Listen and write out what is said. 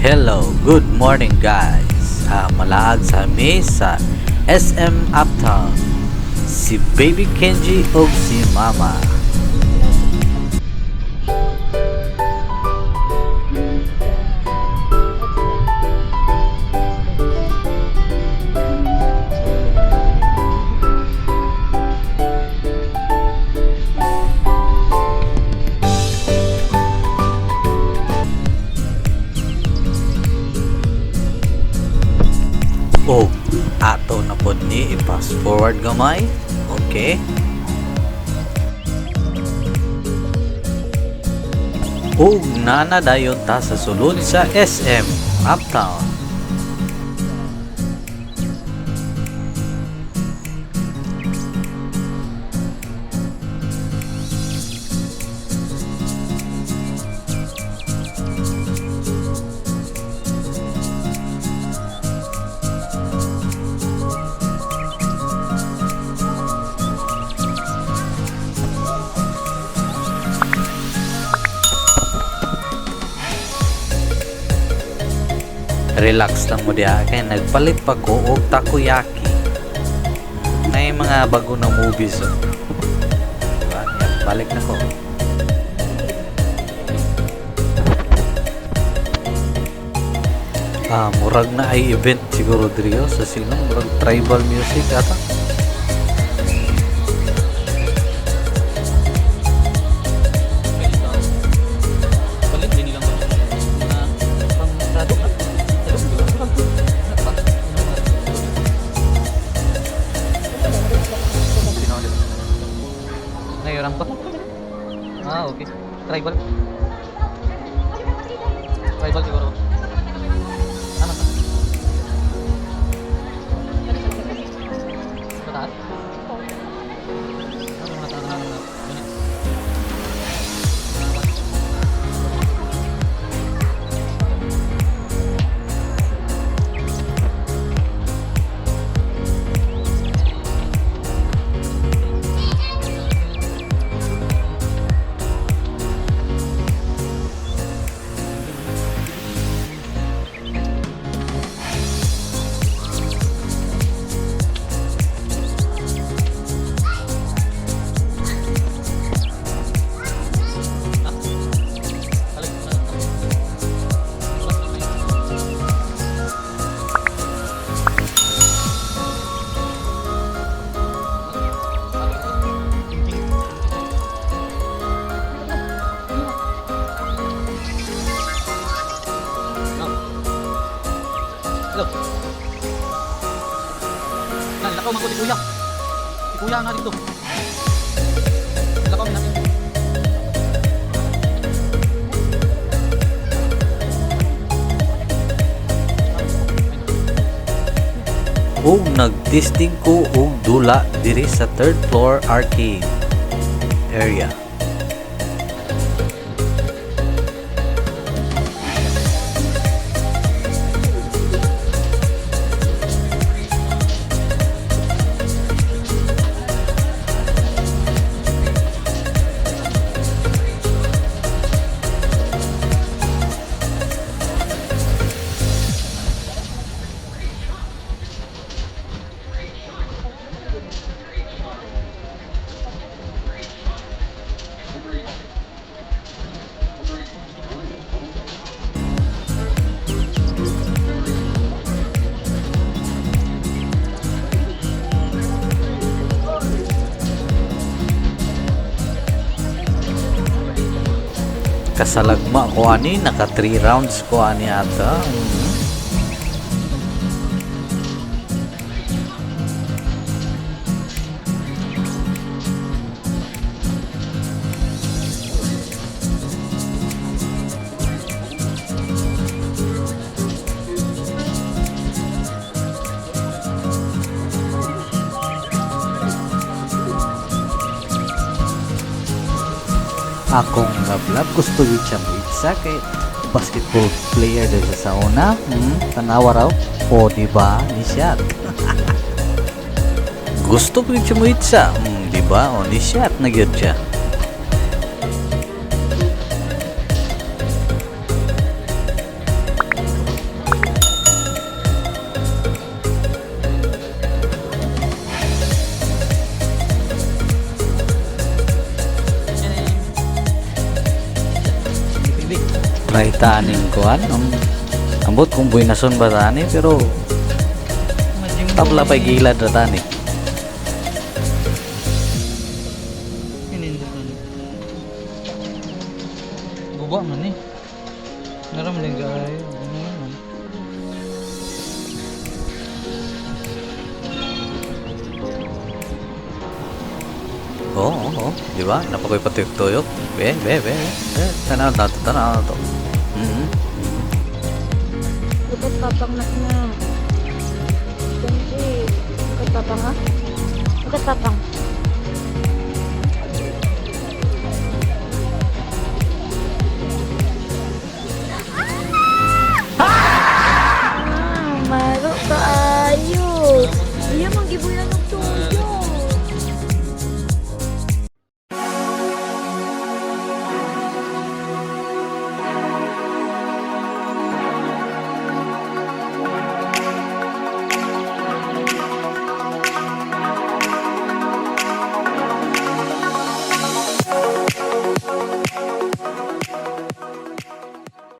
Hello, good morning guys. Malaag sa mesa SM Uptown. Si Baby Kenji o si Mama. O ato na pod ni i-pass forward gamay. Okay. Ug nana dayon ta sa sulod sa SM Uptown. Relax lang mo diya kay nagpalit pa ko og takoyaki. May mga bago na movies oh. Diba? Yan, balik na ko. Murag na ay event siguro diriyo sa sinong murag tribal music ata. Ngayon pa. Okay. Tribal. Tribal siguro. Ano to? Mataas? Ano mataas na ganyan? Hello. Lakaw man ko si Kuya. Si Kuya nga dito. Lakaw natin. Ug nagtesting ko og dula diri sa third floor arcade area. Kasalagma ko ani naka 3 rounds ko ani ata. Akong lablab gusto yun siya mo itsa kay basketball player dahil sa una tanawa raw o diba ni siya gusto ko yun siya mo itsa diba o ni siya na yun siya. try taning kuan. Ambot kung buinason ba tani pero tabla pa gilad ra tani. Guba man eh. Naram lang gay. Ano man. Oo, di ba? Napakoy patuyok-tuyok. Be. Tanaw na to, tanaw na to. Ikut papang nak na. Janji. Ikut papang ah. Ikut papang.